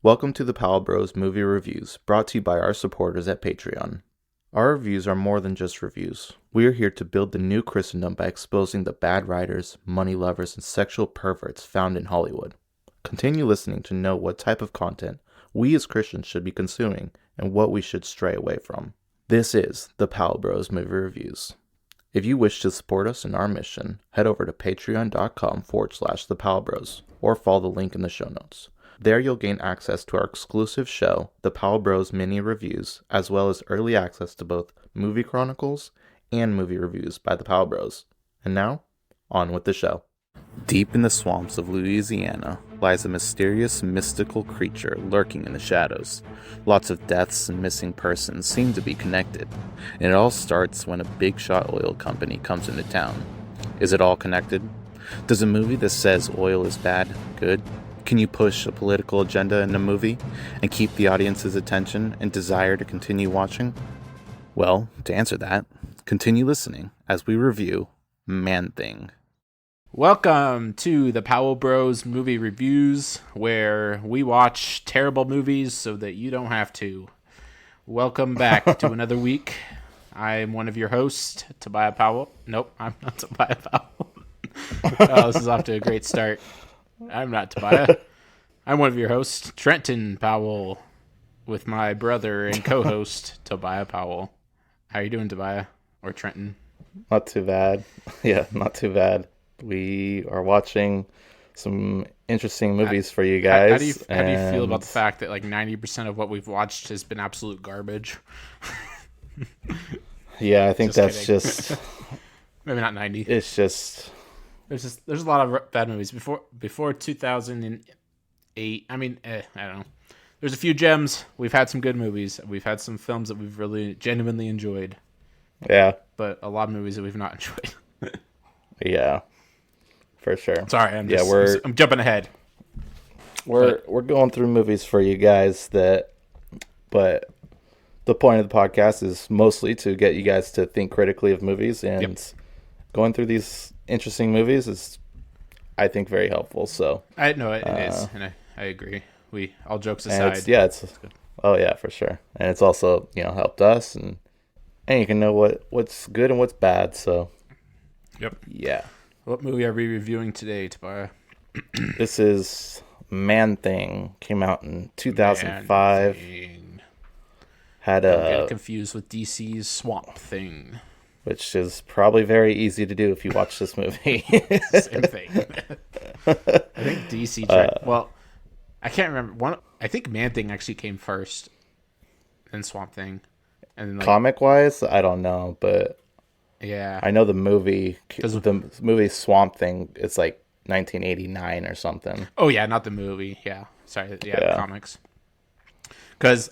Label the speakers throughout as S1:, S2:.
S1: Welcome to the Pal Bros Movie Reviews, brought to you by our supporters at Patreon. Our reviews are more than just reviews. We are here to build the new Christendom by exposing the bad writers, money lovers, and sexual perverts found in Hollywood. Continue listening to know what type of content we as Christians should be consuming and what we should stray away from. This is the Pal Bros Movie Reviews. If you wish to support us in our mission, head over to patreon.com/thepalbros or follow the link in the show notes. There you'll gain access to our exclusive show, the Pal Bros Mini Reviews, as well as early access to both movie chronicles and movie reviews by the Pal Bros. And now, on with the show. Deep in the swamps of Louisiana lies a mysterious, mystical creature lurking in the shadows. Lots of deaths and missing persons seem to be connected, and it all starts when a big shot oil company comes into town. Is it all connected? Does a movie that says oil is bad good? Can you push a political agenda in a movie and keep the audience's attention and desire to continue watching? Well, to answer that, continue listening as we review Man-Thing.
S2: Welcome to the Powell Bros Movie Reviews, where we watch terrible movies so that you don't have to. Welcome back to another week. I'm one of your hosts, Tobiah Powell. Nope, I'm not Tobiah Powell. Oh, this is off to a great start. I'm not Tobiah. I'm one of your hosts, Trenton Powell, with my brother and co-host, Tobiah Powell. How you doing, Tobiah? Or Trenton?
S1: Not too bad. Yeah, not too bad. We are watching some interesting movies for you guys.
S2: How do you feel about the fact that like 90% of what we've watched has been absolute garbage?
S1: Yeah, I think that's
S2: kidding.
S1: just
S2: Maybe not 90.
S1: It's just
S2: there's a lot of bad movies before 2008. I mean, I don't know. There's a few gems. We've had some good movies. We've had some films that we've really genuinely enjoyed.
S1: Yeah.
S2: But a lot of movies that we've not enjoyed.
S1: Yeah. For sure.
S2: Sorry, I'm jumping ahead.
S1: We're going through movies for you guys but the point of the podcast is mostly to get you guys to think critically of movies, and going through these interesting movies is, I think, very helpful. So
S2: it is, and I agree. All jokes aside,
S1: it's good. Oh yeah, for sure. And it's also, helped us, and you can know what's good and what's bad. So yeah.
S2: What movie are we reviewing today, Tobiah?
S1: This is Man-Thing. Came out in 2005.
S2: Man-Thing.
S1: I'm
S2: getting confused with DC's Swamp Thing,
S1: which is probably very easy to do if you watch this movie.
S2: Same thing. I think DC tried. Well, I can't remember. I think Man-Thing actually came first, then Swamp Thing, and then
S1: comic-wise, I don't know, but
S2: yeah,
S1: I know the movie Swamp Thing. It's like 1989 or something.
S2: Oh yeah, not the movie. Yeah, sorry. Yeah, the comics. Because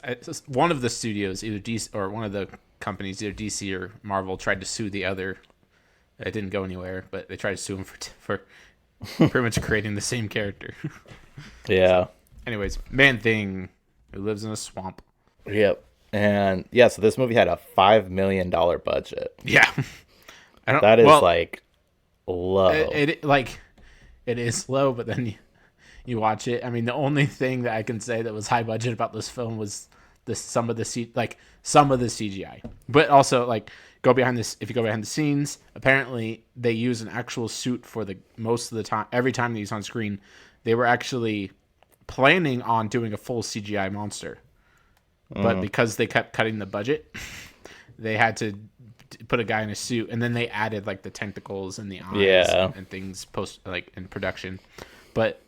S2: one of the studios, either DC or one of the companies, either DC or Marvel, tried to sue the other. It didn't go anywhere, but they tried to sue him for pretty much creating the same character.
S1: Yeah.
S2: So, anyways, Man-Thing, who lives in a swamp.
S1: Yep. And so this movie had a $5 million budget.
S2: Yeah.
S1: That is low.
S2: It is low, but then you watch it. I mean, the only thing that I can say that was high budget about this film was some of the CGI. But also, if you go behind the scenes, apparently they use an actual suit for the most of the time. Every time that he's on screen, they were actually planning on doing a full CGI monster. But because they kept cutting the budget, they had to put a guy in a suit, and then they added the tentacles and the eyes and things in production. But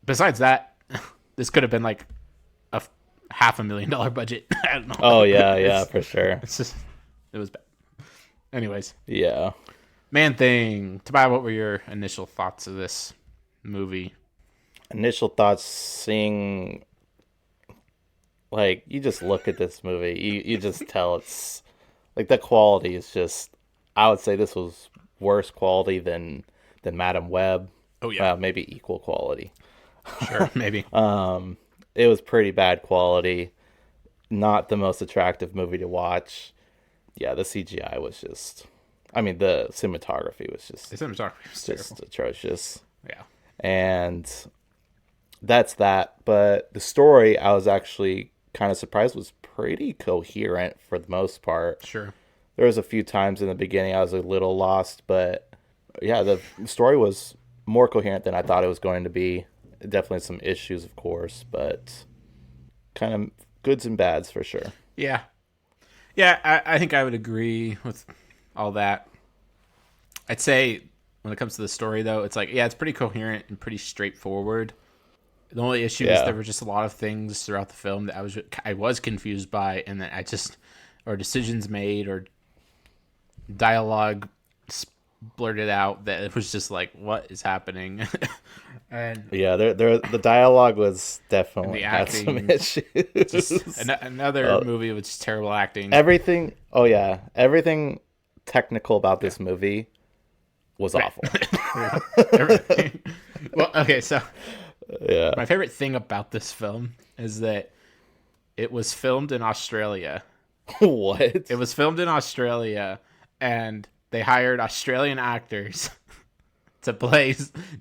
S2: besides that, this could have been a $500,000 budget. I don't know.
S1: Oh yeah, for sure.
S2: It was bad. Anyways,
S1: yeah.
S2: Man-Thing. Tobiah, what were your initial thoughts of this movie?
S1: Initial thoughts, seeing. You just look at this movie, you just tell it's the quality is just, I would say this was worse quality than Madam Web.
S2: Oh yeah.
S1: Maybe equal quality.
S2: Sure, maybe.
S1: It was pretty bad quality. Not the most attractive movie to watch. Yeah, the CGI was just, the cinematography was just.
S2: The cinematography was
S1: just
S2: terrible.
S1: Atrocious.
S2: Yeah.
S1: And that's that. But the story, I was actually kind of surprised, was pretty coherent for the most part.
S2: Sure.
S1: There was a few times in the beginning I was a little lost, but yeah, the story was more coherent than I thought it was going to be. Definitely some issues, of course, but kind of goods and bads for sure.
S2: Yeah. Yeah, I think I would agree with all that. I'd say when it comes to the story, though, it's like, yeah, it's pretty coherent and pretty straightforward. The only issue is there were just a lot of things throughout the film that I was confused by, and that or decisions made, or dialogue blurted out that it was just like, what is happening? And
S1: yeah, the dialogue was definitely
S2: the
S1: had
S2: acting,
S1: some issues.
S2: Just another movie with just terrible acting.
S1: Everything technical about this movie was awful.
S2: Everything. Well, okay, so
S1: Yeah.
S2: my favorite thing about this film is that it was filmed in Australia.
S1: What?
S2: It was filmed in Australia, and they hired Australian actors to play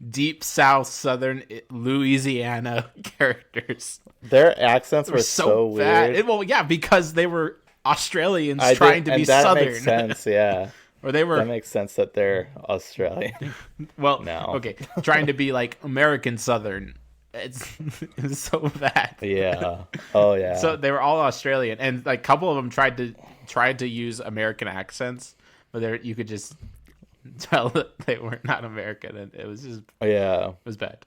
S2: deep south southern Louisiana characters.
S1: Their accents were so
S2: bad.
S1: weird.
S2: Well, yeah, because they were Australians trying to be
S1: that
S2: southern.
S1: Makes sense, yeah.
S2: Or they were.
S1: That makes sense that they're Australian.
S2: Well,
S1: No.
S2: okay, trying to be like American Southern. It's so bad.
S1: Yeah. Oh yeah.
S2: So they were all Australian, and like a couple of them tried to use American accents, but you could just tell that they were not American, and it was just
S1: yeah.
S2: it was bad.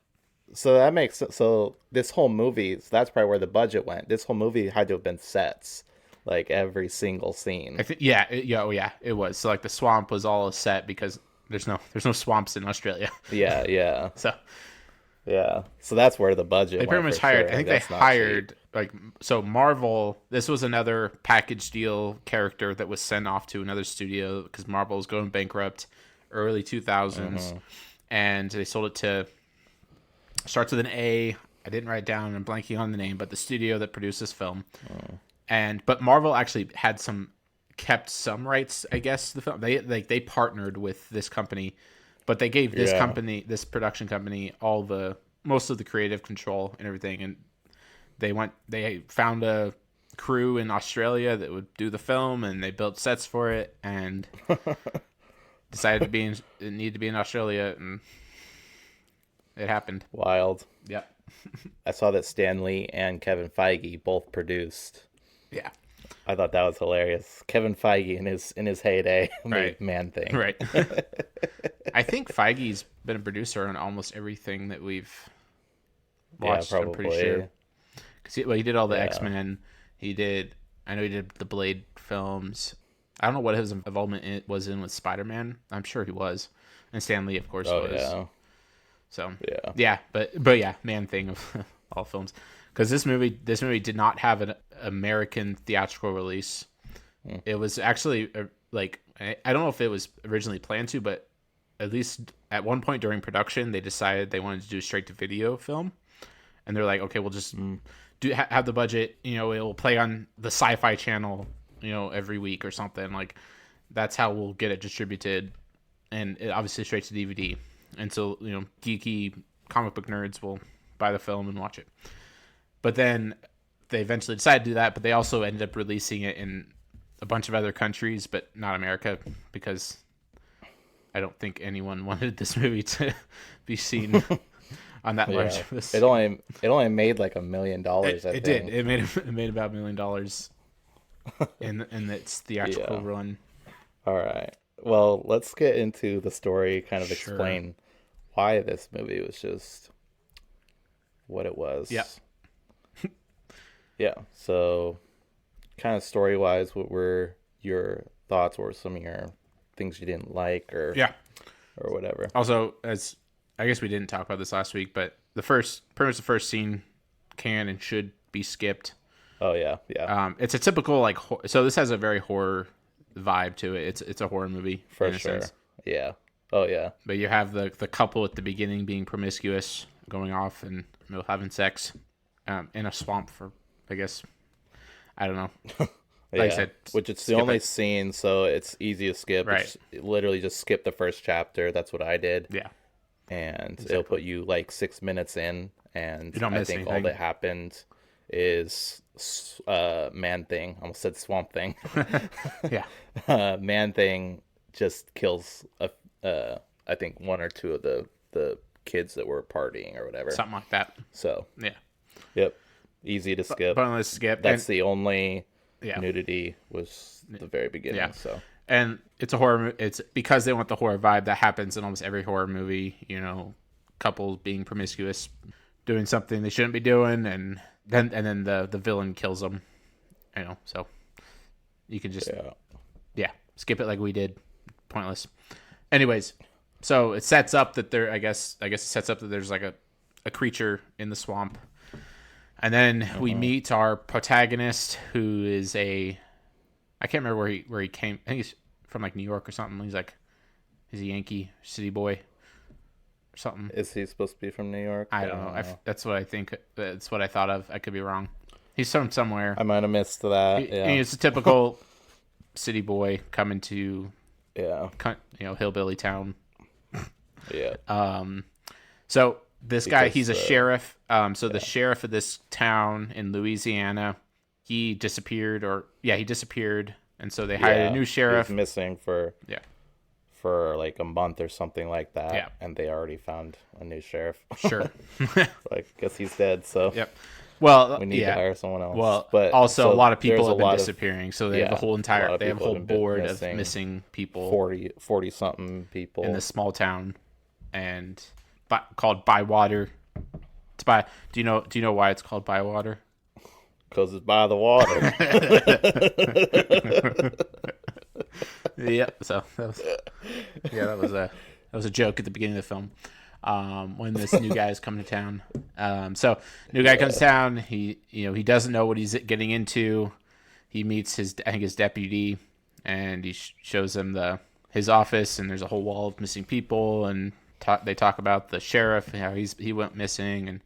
S1: So that makes sense. So this whole movie, so that's probably where the budget went. This whole movie had to have been sets, like every single scene.
S2: I think it was. So like the swamp was all a set because there's no swamps in Australia.
S1: Yeah.
S2: So
S1: Yeah. So that's where the budget
S2: they pretty
S1: went
S2: much
S1: for
S2: hired.
S1: sure.
S2: I think
S1: That's
S2: they
S1: not
S2: hired
S1: cheap.
S2: like so Marvel. This was another package deal character that was sent off to another studio because Marvel was going bankrupt early 2000s, and they sold it to starts with an A. I didn't write down. I'm blanking on the name, but the studio that produced this film. But Marvel actually kept some rights, I guess. The film they partnered with this company, but they gave this production company, most of the creative control and everything. And they found a crew in Australia that would do the film, and they built sets for it, and decided it needed to be in Australia, and it happened.
S1: Wild.
S2: Yep.
S1: I saw that Stan Lee and Kevin Feige both produced.
S2: Yeah.
S1: I thought that was hilarious. Kevin Feige in his heyday
S2: Right.
S1: made Man-Thing.
S2: Right. I think Feige's been a producer on almost everything that we've watched.
S1: Yeah,
S2: I'm pretty
S1: probably.
S2: sure. Because he did all the
S1: Yeah.
S2: X-Men. I know he did the Blade films. I don't know what his involvement was in with Spider-Man. I'm sure he was. And Stan Lee, of course,
S1: Oh
S2: was.
S1: yeah.
S2: So
S1: Yeah.
S2: but yeah, Man-Thing of all films. Because this movie did not have an American theatrical release. It was actually I don't know if it was originally planned to, but at least at one point during production, they decided they wanted to do a straight to video film, and they're like, okay, we'll just have the budget. It will play on the Sci-Fi Channel, every week or something. Like that's how we'll get it distributed, and obviously straight to DVD. And so geeky comic book nerds will buy the film and watch it. But then they eventually decided to do that, but they also ended up releasing it in a bunch of other countries, but not America, because I don't think anyone wanted this movie to be seen on that large.
S1: It only made like $1 million. I think.
S2: It did. It made about $1 million in its theatrical run.
S1: All right. Well, let's get into the story. Kind of explain why this movie was just what it was.
S2: Yeah.
S1: Yeah. So, kind of story wise, what were your thoughts? What were some of your things you didn't like, or whatever?
S2: Also, as I guess we didn't talk about this last week, but the first scene can and should be skipped.
S1: Oh yeah.
S2: It's a typical so this has a very horror vibe to it. It's a horror movie
S1: For sure. Yeah. Oh yeah.
S2: But you have the couple at the beginning being promiscuous, going off and having sex in a swamp for, I guess, I don't know. Like I said,
S1: which it's the only scene, so it's easy to skip.
S2: Right.
S1: Literally just skip the first chapter. That's what I did.
S2: Yeah.
S1: And it'll put you like 6 minutes in, and
S2: You don't
S1: I
S2: miss
S1: think all
S2: anything.
S1: that happened is Man-Thing. I almost said Swamp Thing.
S2: Yeah.
S1: Man-Thing just kills I think one or two of the kids that were partying or whatever.
S2: Something like that.
S1: So
S2: Yeah.
S1: yep, easy to skip.
S2: Boneless skip.
S1: That's
S2: And,
S1: the only
S2: yeah.
S1: nudity was the very beginning.
S2: Yeah.
S1: So
S2: And it's a horror. It's because they want the horror vibe that happens in almost every horror movie. You know, couples being promiscuous, doing something they shouldn't be doing, and then the villain kills them. You know, so you can just skip it like we did. Pointless. Anyways, so it sets up that I guess it sets up that there's like a creature in the swamp, and then we meet our protagonist, who is I can't remember where he came. I think he's from like New York or something. He's a Yankee city boy or something.
S1: is he supposed to be from New York?
S2: I don't know. That's what I think. That's what I thought of. I could be wrong. He's from somewhere.
S1: I might have missed that.
S2: It's a typical city boy coming to hillbilly town.
S1: Yeah.
S2: So this guy, he's a
S1: Because,
S2: sheriff. The sheriff of this town in Louisiana, he disappeared, and so they hired a new sheriff.
S1: He was missing for like a month or something like that.
S2: Yeah.
S1: And they already found a new sheriff.
S2: Sure.
S1: Like, guess he's dead. So
S2: Yep. Well,
S1: we need to hire someone else.
S2: Well,
S1: but
S2: also
S1: so
S2: a lot of people
S1: there's
S2: have
S1: a
S2: been
S1: lot of
S2: disappearing, so they have a whole board of missing people
S1: 40 something people
S2: in this small town, and called Bywater. It's by. Do you know why it's called Bywater?
S1: because it's by the water.
S2: Yeah. So that was a joke at the beginning of the film. When this new guy is coming to town. So new guy comes to town. He doesn't know what he's getting into. He meets his deputy, and he shows him his office, and there's a whole wall of missing people, and they talk about the sheriff, how he went missing and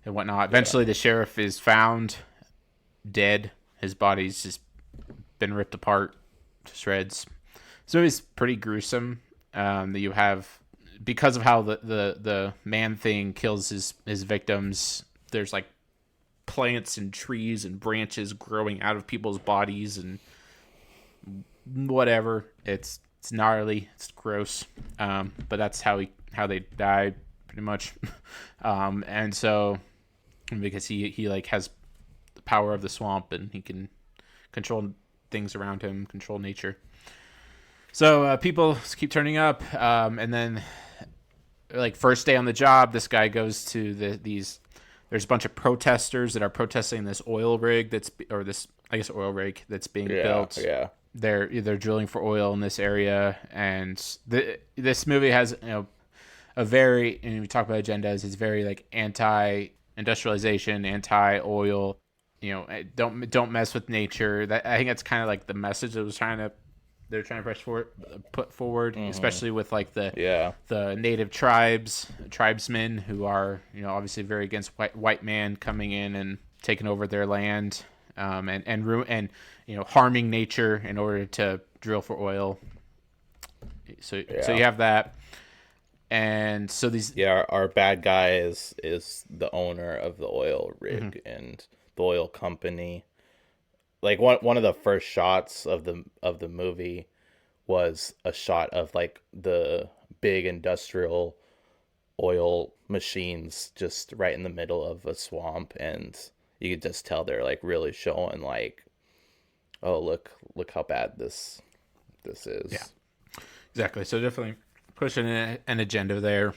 S2: whatnot. Eventually, the sheriff is found dead. His body's just been ripped apart to shreds. So it's pretty gruesome. That you have. Because of how the Man-Thing kills his victims, there's like plants and trees and branches growing out of people's bodies and whatever. It's gnarly, it's gross. But that's how they died pretty much. And so because he like has the power of the swamp, and he can control things around him, control nature. So people keep turning up, and then like first day on the job, this guy goes to there's a bunch of protesters that are protesting this oil rig oil rig that's being built.
S1: Yeah.
S2: They're drilling for oil in this area, and this movie has a very, and we talk about agendas, it's very like anti-industrialization, anti-oil. Don't mess with nature. I think that's kind of like the message that they're trying to put forward, especially with like the native tribesmen who are obviously very against white man coming in and taking over their land, and harming nature in order to drill for oil. So you have that, and so these
S1: our bad guy is the owner of the oil rig and the oil company. Like one of the first shots of the movie was a shot of like the big industrial oil machines just right in the middle of a swamp, and you could just tell they're like really showing like, oh look how bad this is.
S2: Yeah, exactly. So definitely pushing an agenda there,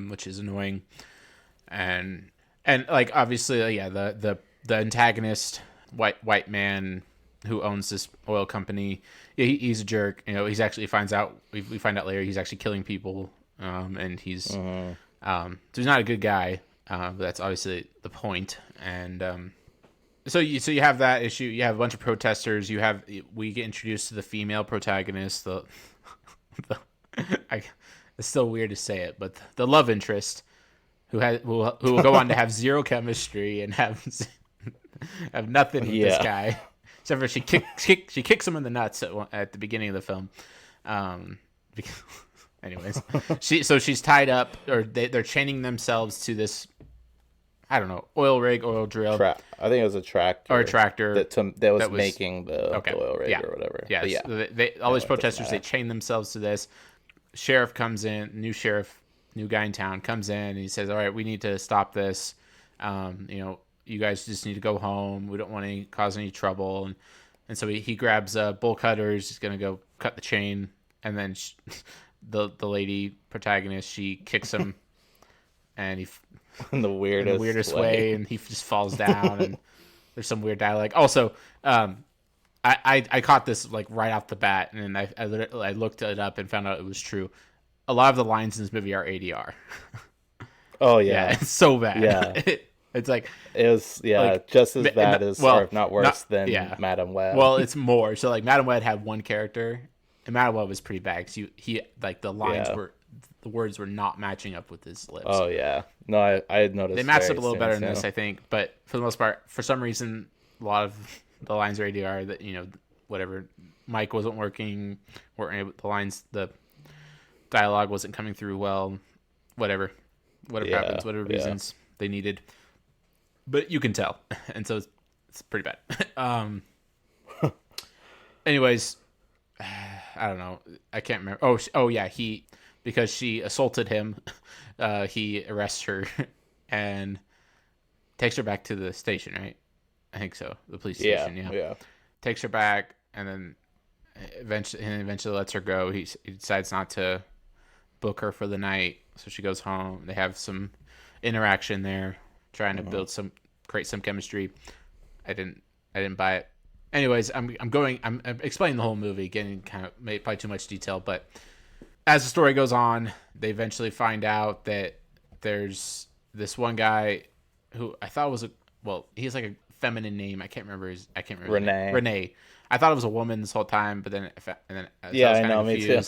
S2: which is annoying, and like obviously the antagonist, white man who owns this oil company, he's a jerk. He's actually we find out later he's actually killing people, and he's so he's not a good guy. But that's obviously the point. And so you have that issue. You have a bunch of protesters. We get introduced to the female protagonist. It's still weird to say it, but the love interest who will go on to have zero chemistry and have nothing with this guy, except for she kicks him in the nuts at the beginning of the film, and Anyways, she's tied up, or they're chaining themselves to this, I don't know, oil rig, oil drill.
S1: I think it was a tractor.
S2: Or a tractor.
S1: That was making the oil rig or whatever.
S2: Yeah.
S1: But yeah.
S2: So all these protesters, they chain themselves to this. Sheriff comes in, new guy in town comes in, and he says, all right, we need to stop this. You guys just need to go home. We don't want to cause any trouble. And so he grabs bowl cutters. He's going to go cut the chain. And then the lady protagonist, she kicks him, and he
S1: in the weirdest
S2: way, and he just falls down. And there's some weird dialogue. Also, I caught this like right off the bat, and I looked it up and found out it was true. A lot of the lines in this movie are ADR.
S1: Oh yeah,
S2: it's so bad.
S1: Yeah.
S2: It's like
S1: it was just as bad as, or if not worse than Madam Web.
S2: Well, it's more. So like Madam Web had one character, and Madam Web was pretty bad because he like the lines the words were not matching up with his lips.
S1: Oh yeah, no, I had noticed
S2: they matched up a little better in this, I think, but for the most part, for some reason, a lot of the lines are ADR. That whatever, mic wasn't working, the dialogue wasn't coming through well, whatever happens, whatever reasons they needed. But you can tell, and so it's pretty bad. Anyways, I don't know. I can't remember. Oh yeah, because she assaulted him, he arrests her and takes her back to the station, right? I think so. The police station, yeah. Takes her back, and then eventually lets her go. He decides not to book her for the night, so she goes home. They have some interaction there, trying to create some chemistry. I didn't buy it. Anyways, I'm explaining the whole movie, getting kind of probably too much detail, but as the story goes on, they eventually find out that there's this one guy who I thought was he has like a feminine name. I can't remember. Renee. I thought it was a woman this whole time, but then
S1: I know, me too.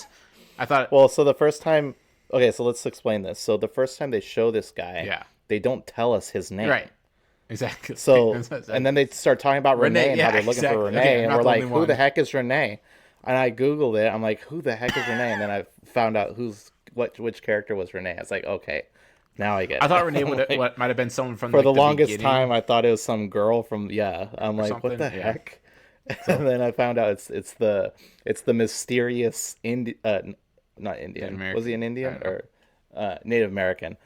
S2: I thought.
S1: Well, so the first time. Okay, so let's explain this. So the first time they show this guy, they don't tell us his name.
S2: Right. Exactly.
S1: So, and then they start talking about Renee and how they're looking for Renee, and we're like, who the heck is Renee? And I Googled it. I'm like, who the heck is Renee? And then I found out which character was Renee. I was like, okay, now I get it.
S2: I thought Renee might have been someone from
S1: for the longest time. I thought it was some girl from I'm like, something. What the heck? So, and then I found out it's the mysterious not Indian. Was he an Indian or Native American?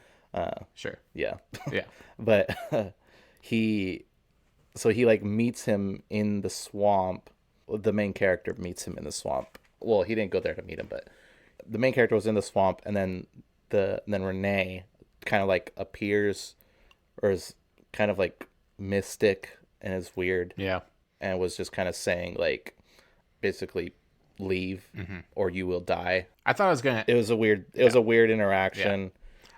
S2: Sure.
S1: Yeah.
S2: Yeah.
S1: But he like meets him in the swamp. The main character meets him in the swamp. Well, he didn't go there to meet him, but the main character was in the swamp, and then Renee kind of like appears, or is kind of like mystic and is weird.
S2: Yeah.
S1: And was just kind of saying like, basically, leave or you will die.
S2: I thought
S1: it was a weird interaction,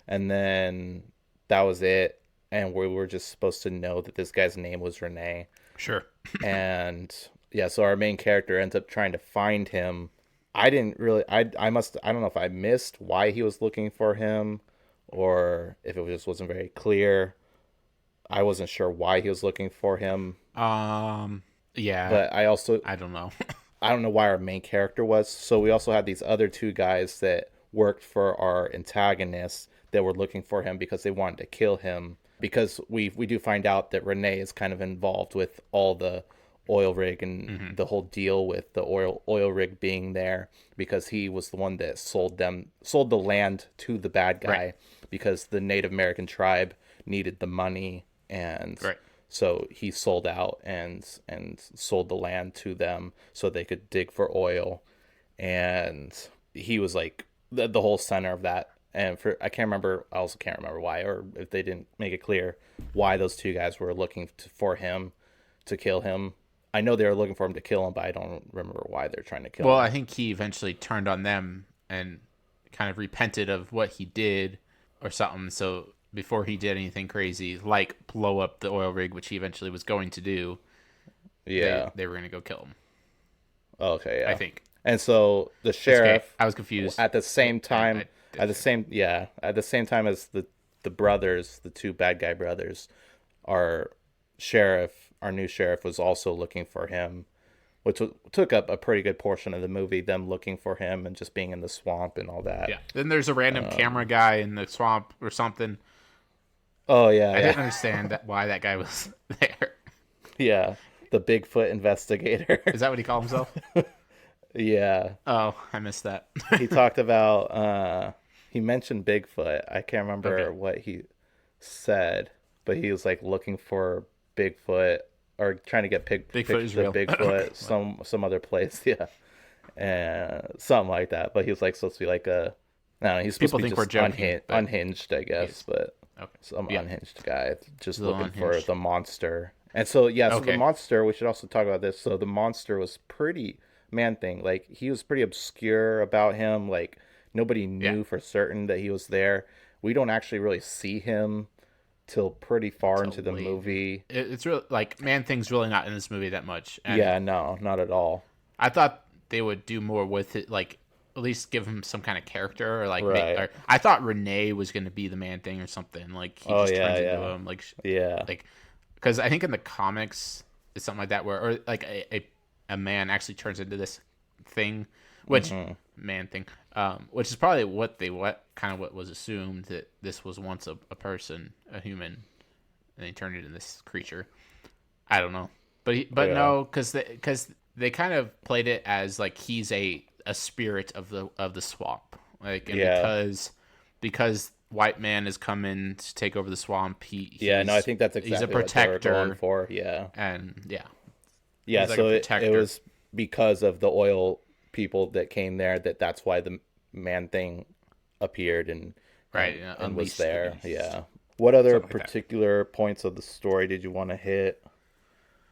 S1: and then that was it. And we were just supposed to know that this guy's name was Renee.
S2: Sure.
S1: And so our main character ends up trying to find him. I don't know if I missed why he was looking for him, or if it just wasn't very clear. I wasn't sure why he was looking for him.
S2: Yeah.
S1: But
S2: I don't know.
S1: I don't know why our main character was. So we also had these other two guys that worked for our antagonists that were looking for him because they wanted to kill him. Because we do find out that Renee is kind of involved with all the oil rig and the whole deal with the oil rig being there, because he was the one that sold the land to the bad guy, because the Native American tribe needed the money, and so he sold out and sold the land to them so they could dig for oil, and he was like the whole center of that. And I also can't remember why, or if they didn't make it clear why those two guys were looking for him to kill him. I know they were looking for him to kill him, but I don't remember why they're trying to kill him.
S2: Well, I think he eventually turned on them and kind of repented of what he did or something. So before he did anything crazy, like blow up the oil rig, which he eventually was going to do, they were going to go kill him.
S1: Okay, yeah.
S2: I think.
S1: And so the sheriff...
S2: Okay. I was confused.
S1: At the same time... At the same time as the brothers, the two bad guy brothers, our new sheriff was also looking for him which took up a pretty good portion of the movie, them looking for him and just being in the swamp and all that.
S2: Yeah. Then there's a random camera guy in the swamp or something.
S1: Oh, yeah.
S2: I didn't understand why that guy was there.
S1: Yeah. The Bigfoot investigator.
S2: Is that what he called himself?
S1: Yeah.
S2: Oh, I missed that.
S1: He talked about, he mentioned Bigfoot. I can't remember what he said, but he was like looking for Bigfoot or trying to get
S2: Bigfoot is real.
S1: Bigfoot some other place. Yeah. And something like that. But he was like supposed to be like a, I don't know, he's supposed
S2: People
S1: to be
S2: think
S1: just
S2: we're joking,
S1: unhinged, I guess, but some
S2: Yeah.
S1: unhinged guy just
S2: little
S1: looking for
S2: unhinged.
S1: the monster. And so, yeah, so
S2: Okay.
S1: the monster, we should also talk about this. So the monster was pretty, Man-Thing, like, he was pretty obscure about him. Like, nobody knew for certain that he was there. We don't actually really see him till pretty far into the movie.
S2: It's really like Man-Thing's really not in this movie that much. And
S1: Yeah, no, not at all.
S2: I thought they would do more with it, like at least give him some kind of character, or like
S1: Right.
S2: I thought Renee was going to be the Man-Thing or something. Like he just turns into him, like like because I think in the comics it's something like that where, or like a man actually turns into this thing, which Man-Thing, which is probably what was assumed, that this was once a person, a human, and they turned it into this creature. I don't know, but no, because they kind of played it as like he's a spirit of the swamp, like, and because white man is coming to take over the swamp,
S1: I think that's exactly
S2: he's a protector
S1: what they were going for. Like so it was because of the oil people that came there that's why the Man-Thing appeared and was there. What other particular points of the story did you want to hit?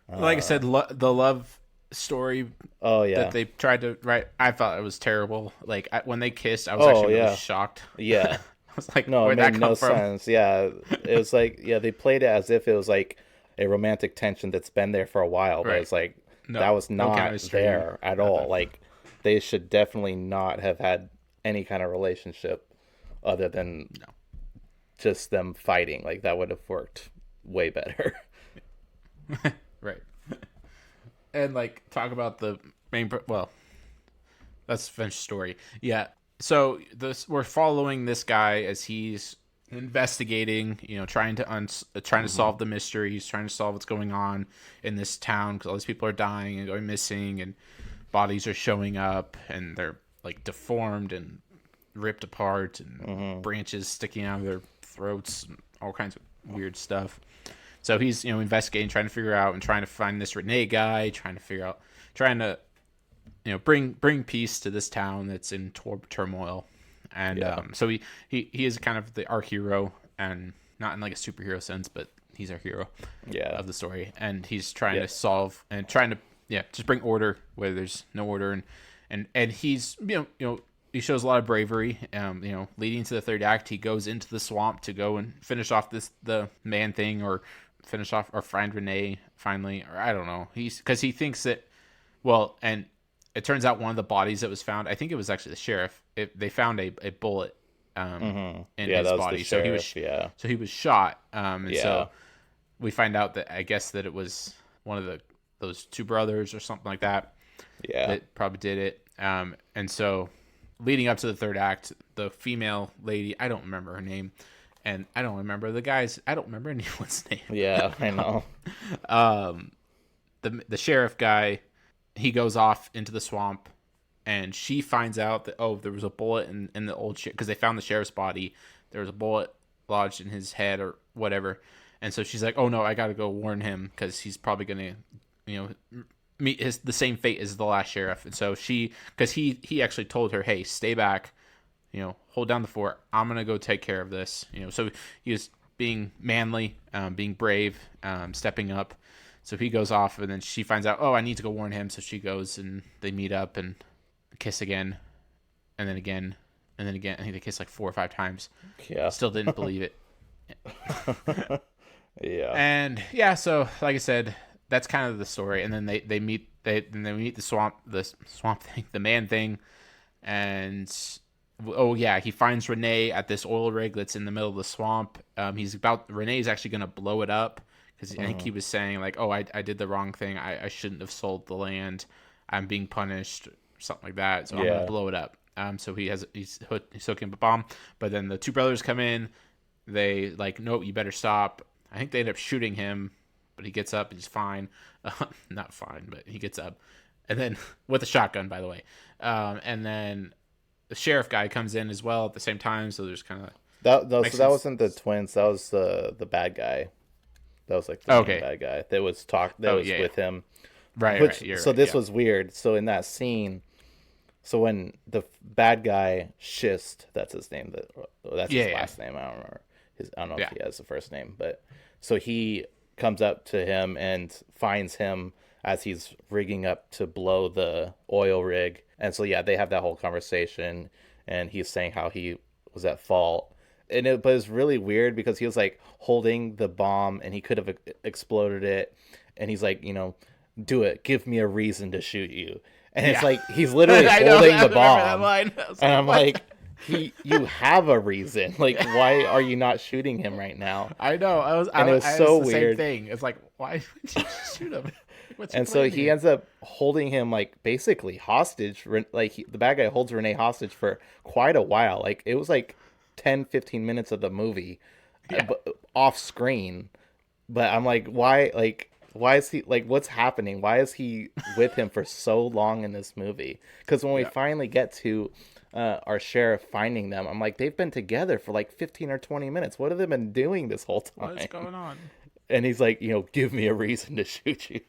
S2: Like I said, the love story that they tried to write, I thought it was terrible. Like when they kissed, I was actually really shocked.
S1: Yeah.
S2: I was like,
S1: no,
S2: where'd
S1: it
S2: that
S1: made
S2: come
S1: no
S2: from?
S1: sense. Yeah, it was like, they played it as if it was like a romantic tension that's been there for a while, but it's like that was not there at all. Like they should definitely not have had any kind of relationship other than just them fighting. Like that would have worked way better.
S2: Right. And like talk about the main let's finish the story. So we're following this guy as he's investigating, trying to solve the mysteries, trying to solve what's going on in this town, because all these people are dying and going missing, and bodies are showing up, and they're like deformed and ripped apart, and branches sticking out of their throats, and all kinds of weird stuff. So he's investigating, trying to figure out, and trying to find this Renee guy, trying to bring peace to this town that's in turmoil. And so he is kind of our hero, and not in like a superhero sense, but he's our hero of the story. And he's trying to solve and trying to just bring order where there's no order. And he's he shows a lot of bravery. Leading to the third act, he goes into the swamp to go and finish off the Man-Thing, or finish off or find Renee finally, or I don't know. Because he thinks that, and it turns out one of the bodies that was found, I think it was actually the sheriff. They found a bullet in his body, so he was shot. So we find out that I guess that it was one of those two brothers or something like that. That probably did it. And so leading up to the third act, the female lady, I don't remember her name, and I don't remember the guys. I don't remember anyone's name.
S1: Yeah, I know.
S2: The sheriff guy, he goes off into the swamp, and she finds out that there was a bullet in the old shit, because they found the sheriff's body. There was a bullet lodged in his head or whatever, and so she's like, "Oh no, I gotta go warn him, because he's probably gonna, meet the same fate as the last sheriff." And so because he actually told her, "Hey, stay back, hold down the fort. I'm gonna go take care of this." So he was being manly, being brave, stepping up. So he goes off, and then she finds out, I need to go warn him. So she goes, and they meet up and kiss again, and then again, and then again. I think they kiss like 4 or 5 times.
S1: Yeah.
S2: Still didn't believe it.
S1: Yeah.
S2: And so like I said, that's kind of the story. And then they meet the swamp thing, the Man-Thing, and he finds Renee at this oil rig that's in the middle of the swamp. Renee's actually gonna blow it up, because I think he was saying like, "Oh, I did the wrong thing. I shouldn't have sold the land. I'm being punished, something like that. So I'm gonna blow it up." So he's hooking up a bomb, but then the two brothers come in. They like, "No, you better stop." I think they end up shooting him, but he gets up and he's fine. Not fine, but he gets up, and then with a shotgun, by the way. And then the sheriff guy comes in as well at the same time. So there's kind of
S1: that wasn't the twins. That was the bad guy. That was like the main bad guy that was with him.
S2: Right.
S1: This was weird. So in that scene, so when the bad guy Schist, that's his name. That's his last name. I don't remember. I don't know if he has the first name, but so he comes up to him and finds him as he's rigging up to blow the oil rig. And so they have that whole conversation, and he's saying how he was at fault. But it was really weird because he was like holding the bomb and he could have exploded it, and he's like, do it, give me a reason to shoot you. And it's like he's literally holding the bomb. And I'm like, you have a reason. Like, why are you not shooting him right now?
S2: I know. It was so weird. Same thing. It's like, why would you shoot him?
S1: And so he ends up holding him like basically hostage. Like the bad guy holds Renee hostage for quite a while. Like it was like 10-15 minutes of the movie off screen. But I'm like, why is he like, what's happening? Why is he with him for so long in this movie? Because when we finally get to our sheriff finding them, I'm like, they've been together for like 15 or 20 minutes. What have they been doing this whole time?
S2: What is going on?
S1: And he's like, give me a reason to shoot you,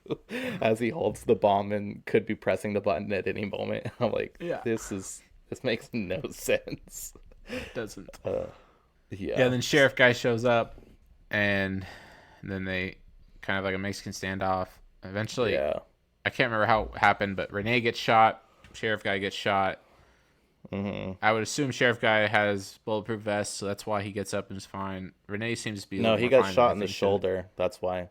S1: as he holds the bomb and could be pressing the button at any moment. I'm like, this makes no sense.
S2: It doesn't.
S1: Yeah.
S2: Then sheriff guy shows up, and then they kind of like a Mexican standoff. Eventually, I can't remember how it happened, but Renee gets shot. Sheriff guy gets shot. Mm-hmm. I would assume sheriff guy has bulletproof vest, so that's why he gets up and is fine. Renee seems to be
S1: he got shot in the shoulder. That's why.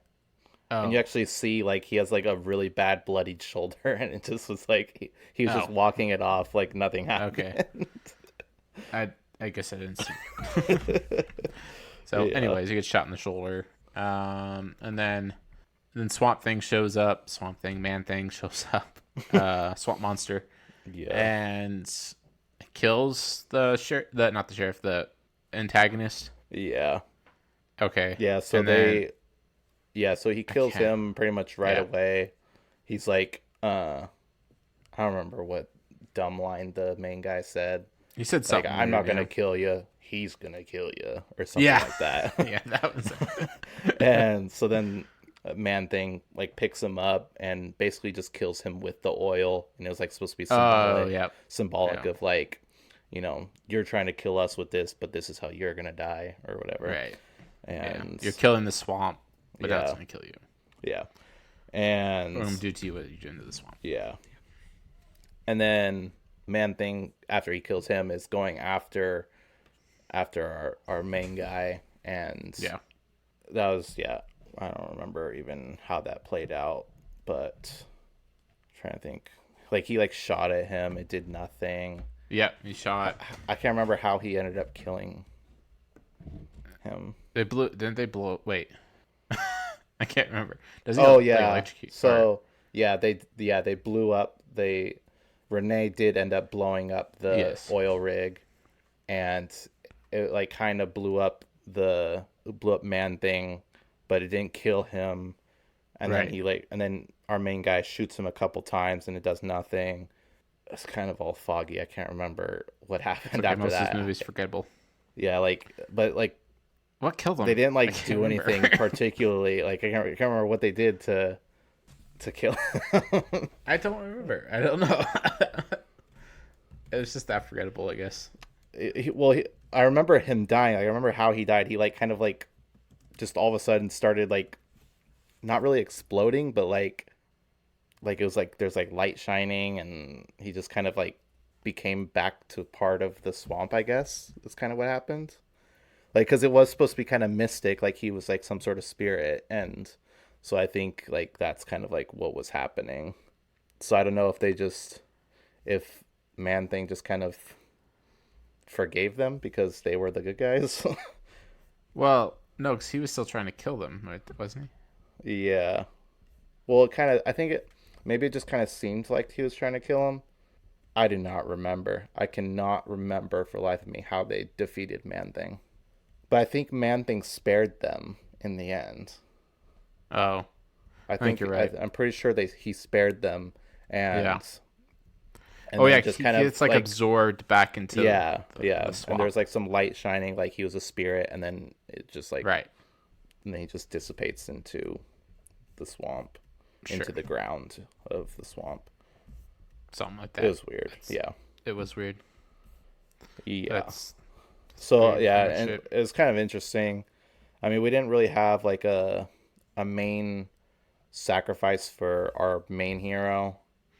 S1: Oh. And you actually see like he has like a really bad bloodied shoulder, and it just was like he was just walking it off like nothing happened.
S2: Okay. I guess I didn't see. So, anyways, he gets shot in the shoulder, and then Swamp Thing shows up. Swamp Thing, Man Thing shows up. Swamp Monster.
S1: Yeah.
S2: And kills the antagonist.
S1: Yeah.
S2: Okay.
S1: Yeah, so so he kills him pretty much right away. He's like, I don't remember what dumb line the main guy said.
S2: He said something
S1: like, I'm not going to kill you. He's going to kill you. Or something like that.
S2: Yeah, that was it.
S1: And so then Man Thing like picks him up and basically just kills him with the oil. And it was like supposed to be symbolic of like, you're trying to kill us with this, but this is how you're going to die or whatever.
S2: Right.
S1: And
S2: you're killing the swamp, but that's going to kill you.
S1: Yeah. And
S2: we're going to do to you what you do into the swamp.
S1: Yeah. And then Man Thing, after he kills him, is going after our main guy, and that was I don't remember even how that played out, but I'm trying to think. Like he like shot at him, it did nothing.
S2: Yeah, he shot.
S1: I can't remember how he ended up killing him.
S2: Didn't they blow? Wait, I can't remember. Does he? Electrocute?
S1: So they blew up. Renee did end up blowing up the oil rig, and it like kind of blew up Man Thing, but it didn't kill him. And then our main guy shoots him a couple times, and it does nothing. It's kind of all foggy. I can't remember what happened after
S2: most
S1: that.
S2: Most of this movie's forgettable.
S1: Yeah,
S2: what killed them?
S1: They didn't do anything particularly. Like I can't remember what they did to kill him.
S2: I don't remember. I don't know. It was just that forgettable, I guess.
S1: I remember him dying. I remember how he died. He kind of just all of a sudden started not really exploding, but like it was there's light shining, and he just kind of became back to part of the swamp, I guess. That's kind of what happened. Because it was supposed to be kind of mystic, he was some sort of spirit, and so I think that's kind of what was happening. So I don't know if Man Thing just kind of forgave them because they were the good guys.
S2: Well, no, because he was still trying to kill them, right? Wasn't he?
S1: Yeah. Well, I think maybe it just kind of seemed like he was trying to kill him. I do not remember. I cannot remember for the life of me how they defeated Man-Thing. But I think Man-Thing spared them in the end.
S2: Oh,
S1: I
S2: think you're right.
S1: I'm pretty sure he spared them, and
S2: Yeah.
S1: and
S2: Oh
S1: then
S2: yeah,
S1: just
S2: he
S1: kind
S2: gets
S1: of
S2: like absorbed back into
S1: the
S2: swamp.
S1: and there's like some light shining, like he was a spirit, and then it just like
S2: Right.
S1: and then he just dissipates into the swamp, into
S2: Sure.
S1: the ground of the swamp.
S2: Something like that.
S1: It was weird.
S2: It was weird.
S1: Yeah.
S2: That's
S1: So
S2: pretty
S1: yeah,
S2: much
S1: and
S2: it.
S1: it was kind of interesting. I mean, we didn't really have like a main sacrifice for our main hero.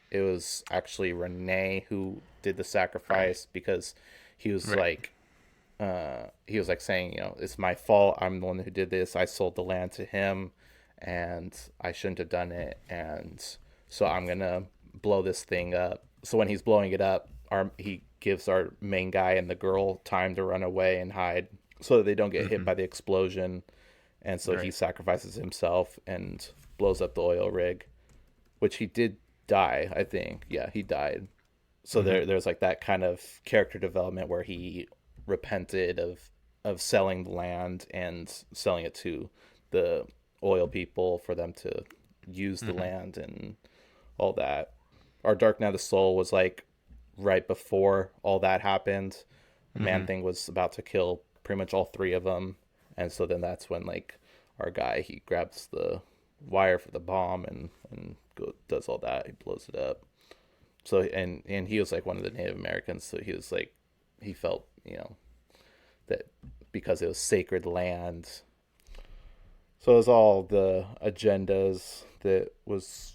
S1: It was actually Renee who did the sacrifice because he was
S2: Right.
S1: he was like saying, it's my fault. I'm the one who did this. I sold the land to him, and I shouldn't have done it. And so I'm gonna blow this thing up. So when he's blowing it up, he gives our main guy and the girl time to run away and hide, so that they don't get hit by the explosion. And so he
S2: Right.
S1: sacrifices himself and blows up the oil rig, which he did die. I think, yeah, he died. So there's like that kind of character development where he repented of selling the land and selling it to the oil people for them to use the land and all that. Our Dark Knight of the Soul was like right before all that happened. Man Thing was about to kill pretty much all three of them, and so then that's when like our guy, he grabs the wire for the bomb and does all that. He blows it up. So and he was like one of the Native Americans, so he was like, he felt, that because it was sacred land. So it was all the agendas that was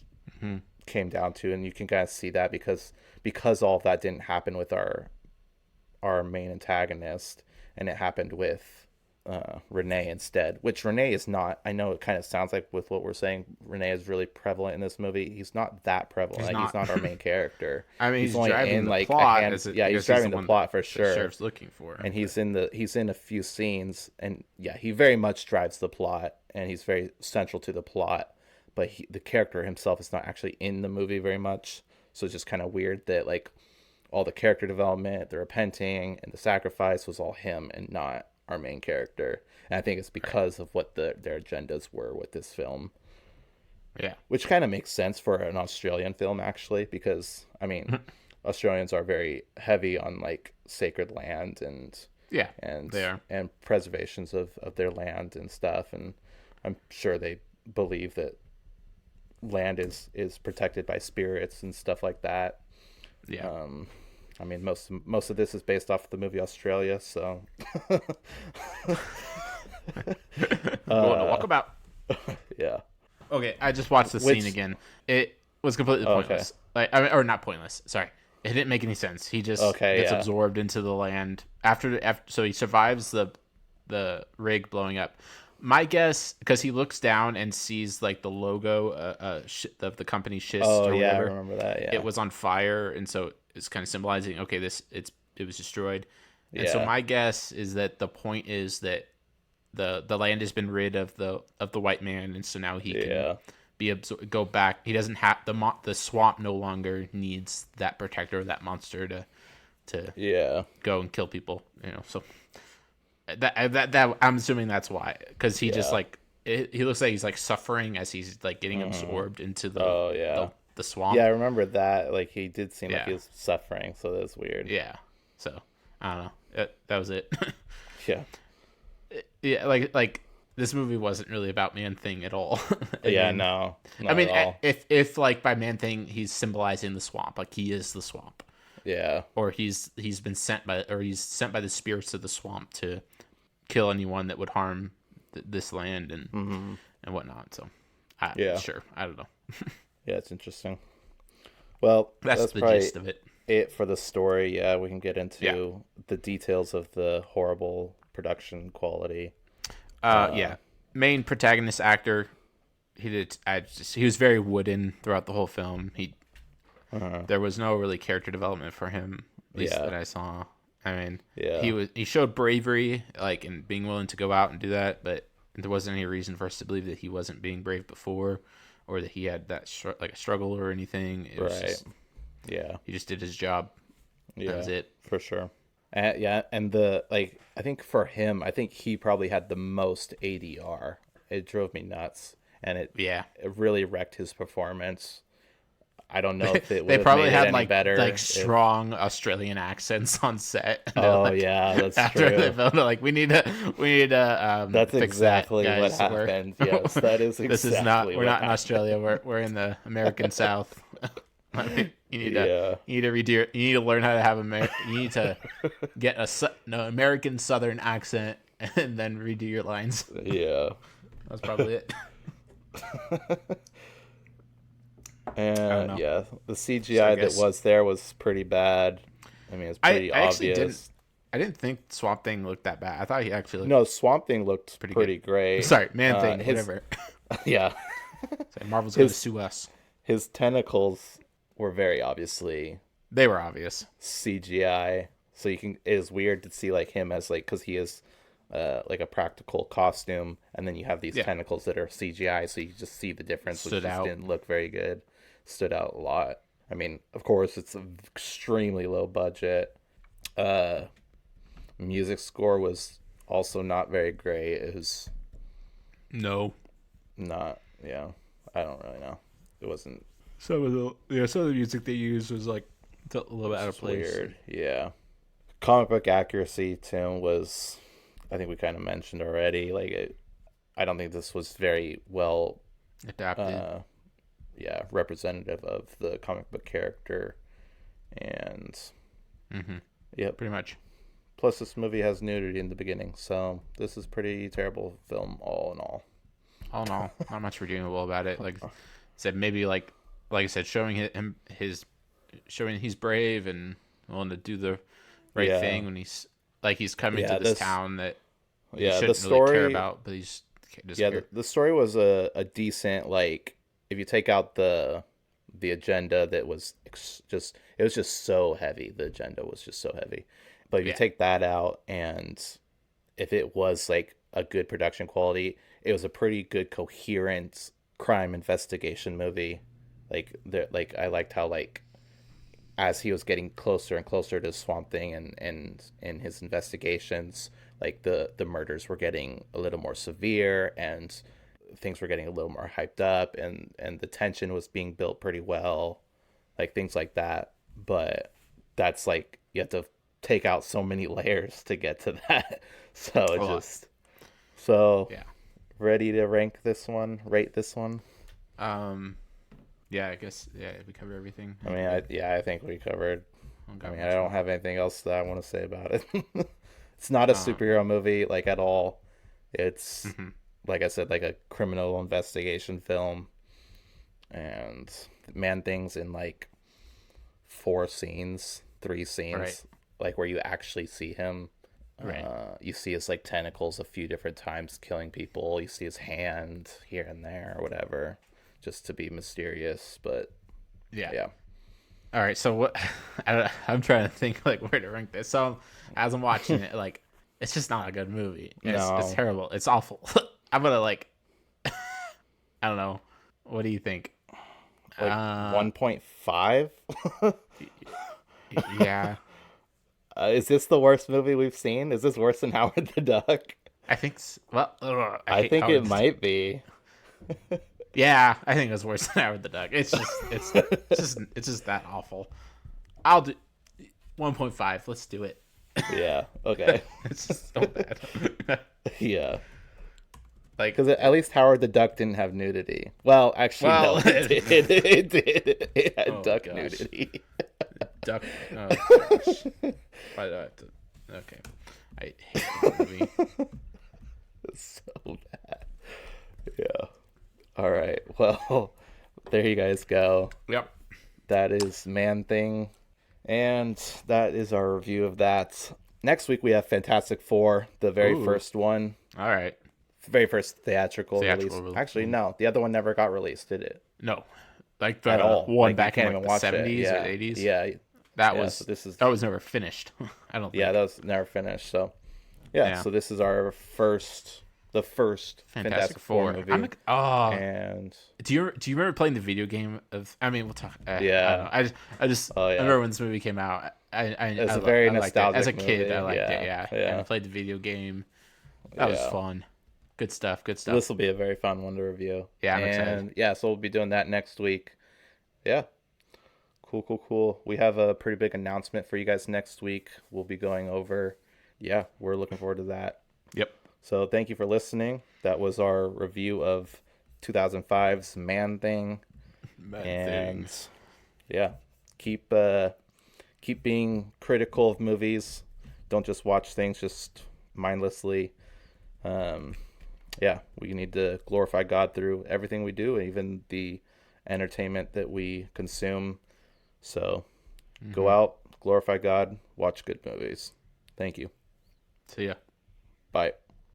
S1: came down to, and you can kind of see that because all of that didn't happen with our main antagonist, and it happened with Renee instead, which Renee is not. I know it kind of sounds like with what we're saying, Renee is really prevalent in this movie. He's not that prevalent.
S2: He's
S1: He's
S2: not.
S1: not our main character.
S2: I mean, he's
S1: only
S2: driving
S1: in
S2: the
S1: like
S2: plot.
S1: yeah, he's
S2: because
S1: driving the
S2: one
S1: plot for
S2: the
S1: sure.
S2: sheriff's looking for,
S1: And he's in a few scenes, and yeah, he very much drives the plot, and he's very central to the plot. But the character himself is not actually in the movie very much, so it's just kind of weird that like all the character development, the repenting, and the sacrifice was all him and not our main character. And I think it's because of what their agendas were with this film,
S2: Yeah.
S1: which kind of makes sense for an Australian film actually, because I mean, Australians are very heavy on like sacred land and
S2: Yeah.
S1: and
S2: They are.
S1: and preservations of their land and stuff, and I'm sure they believe that land is protected by spirits and stuff like that.
S2: Yeah.
S1: I mean, most of this is based off of the movie Australia, so
S2: Going to walk about.
S1: yeah.
S2: Okay, I just watched the scene again. It was completely pointless. Like, I mean, or not pointless. Sorry, it didn't make any sense. He just gets absorbed into the land after. So he survives the rig blowing up. My guess, because he looks down and sees like the logo of the company Schist or
S1: yeah,
S2: whatever.
S1: I remember that. Yeah,
S2: It was on fire, and so it's kind of symbolizing, okay, it was destroyed. And so my guess is that the point is that the land has been rid of the white man, and so now he can go back. He doesn't have the swamp no longer needs that protector, that monster to go and kill people. So that I'm assuming that's why, because he just like he looks like he's like suffering as he's like getting absorbed into the swamp.
S1: Yeah, I remember that. Like he did seem like he was suffering, so that's weird.
S2: Yeah. So I don't know. That was it.
S1: Yeah.
S2: Yeah, like this movie wasn't really about Man-Thing at all.
S1: No.
S2: I mean, if like by Man-Thing he's symbolizing the swamp, like he is the swamp.
S1: Yeah.
S2: Or he's sent by the spirits of the swamp to kill anyone that would harm this land and whatnot. So, sure, I don't know.
S1: Yeah, it's interesting. Well,
S2: that's the gist of it.
S1: It for the story. Yeah, we can get into the details of the horrible production quality.
S2: Main protagonist actor. He was very wooden throughout the whole film. There was no really character development for him, at least that I saw. I mean, he showed bravery, like in being willing to go out and do that, but there wasn't any reason for us to believe that he wasn't being brave before, or that he had that like a struggle or anything. It was just, he just did his job.
S1: Yeah,
S2: that was it
S1: for sure. And I think for him, I think he probably had the most ADR. It drove me nuts, and it really wrecked his performance. I don't know if it would
S2: they
S1: have
S2: probably
S1: made
S2: had
S1: it any better.
S2: strong Australian accents on set.
S1: That's
S2: after
S1: true.
S2: They filmed it, like we need to
S1: that's
S2: fix
S1: exactly
S2: that,
S1: what happened. Yes, that is exactly.
S2: This is not. We're not
S1: happened.
S2: in Australia. We're in the American South. You need to redo. You need to learn how to have you need to get American Southern accent and then redo your lines.
S1: Yeah,
S2: that's probably it.
S1: And the CGI that was there was pretty bad. I mean, it's pretty obvious.
S2: I didn't think Swamp Thing looked that bad. I thought he actually looked...
S1: No, Swamp Thing looked pretty great.
S2: Sorry, Man-Thing, whatever.
S1: Yeah.
S2: Marvel's going to sue us.
S1: His tentacles were very obviously...
S2: They were obvious.
S1: CGI. So it is weird to see like him as like... Because he is like a practical costume. And then you have these tentacles that are CGI. So you just see the difference. Which just didn't look very good. Stood out a lot. I mean, of course, it's an extremely low budget. Music score was also not very great. It was I don't really know. It wasn't.
S2: Some of the music they used was like a little bit out of place.
S1: Weird. Yeah. Comic book accuracy, Tim, was, I think we kind of mentioned already. Like, I don't think this was very well
S2: adapted.
S1: Representative of the comic book character, and
S2: pretty much.
S1: Plus, this movie has nudity in the beginning, so this is pretty terrible film, all in all.
S2: All in all, not much redeemable about it. Like I said, maybe like I said, showing he's brave and willing to do the right thing when he's coming to this town that he shouldn't really care about, but he's just
S1: the story was a decent, like, if you take out the agenda that was it was just so heavy. The agenda was just so heavy. But if you take that out, and if it was like a good production quality, it was a pretty good, coherent crime investigation movie. Like I liked how, like, as he was getting closer and closer to Swamp Thing and in his investigations, like the murders were getting a little more severe and things were getting a little more hyped up, and the tension was being built pretty well, like things like that. But that's like, you have to take out so many layers to get to that. Ready to rate this one?
S2: I guess we covered everything.
S1: I mean, I think we covered. I mean, I don't have anything else that I want to say about it. It's not a superhero movie, like, at all. It's like I said, like a criminal investigation film, and Man-Thing's in like 3 scenes, like, where you actually see him. You see his like tentacles a few different times killing people. You see his hand here and there or whatever, just to be mysterious. But yeah.
S2: All right, so what? I'm trying to think like where to rank this. So as I'm watching it, like, it's just not a good movie. It's terrible. It's awful. I'm gonna like, I don't know. What do you think?
S1: Like 1.5?
S2: Yeah.
S1: Is this the worst movie we've seen? Is this worse than Howard the Duck?
S2: I think.
S1: I think it might be.
S2: Yeah, I think it was worse than Howard the Duck. It's just that awful. I'll do 1.5. Let's do it.
S1: Yeah. Okay.
S2: It's just so bad.
S1: Yeah.
S2: Like,
S1: because at least Howard the Duck didn't have nudity. Well, actually, no, it did. It had duck nudity.
S2: Duck. Oh, gosh. Okay. I hate the movie.
S1: It's so bad. Yeah. All right. Well, there you guys go.
S2: Yep.
S1: That is Man-Thing. And that is our review of that. Next week we have Fantastic Four, the very first one.
S2: All right.
S1: Very first theatrical release. Actually, no. The other one never got released, did it?
S2: No. Like the one like back in like the 70s or 80s?
S1: Yeah.
S2: That was never finished. I don't think.
S1: Yeah, that was never finished. So, yeah. So this is our first the first Fantastic Four movie.
S2: And do you remember playing the video game of? I mean, we'll talk.
S1: Yeah.
S2: I remember when this movie came out.
S1: It's a very nostalgic
S2: as a kid.
S1: movie.
S2: I liked it.
S1: Yeah.
S2: And I played the video game. That was fun. Good stuff.
S1: This will be a very fun one to review.
S2: Yeah, I'm excited.
S1: Yeah, so we'll be doing that next week. Yeah. Cool. We have a pretty big announcement for you guys next week. We'll be going over. Yeah, we're looking forward to that.
S2: Yep.
S1: So thank you for listening. That was our review of 2005's Man-Thing. Yeah, keep being critical of movies. Don't just watch things just mindlessly. Yeah, we need to glorify God through everything we do, even the entertainment that we consume. So go out, glorify God, watch good movies. Thank you.
S2: See ya.
S1: Bye.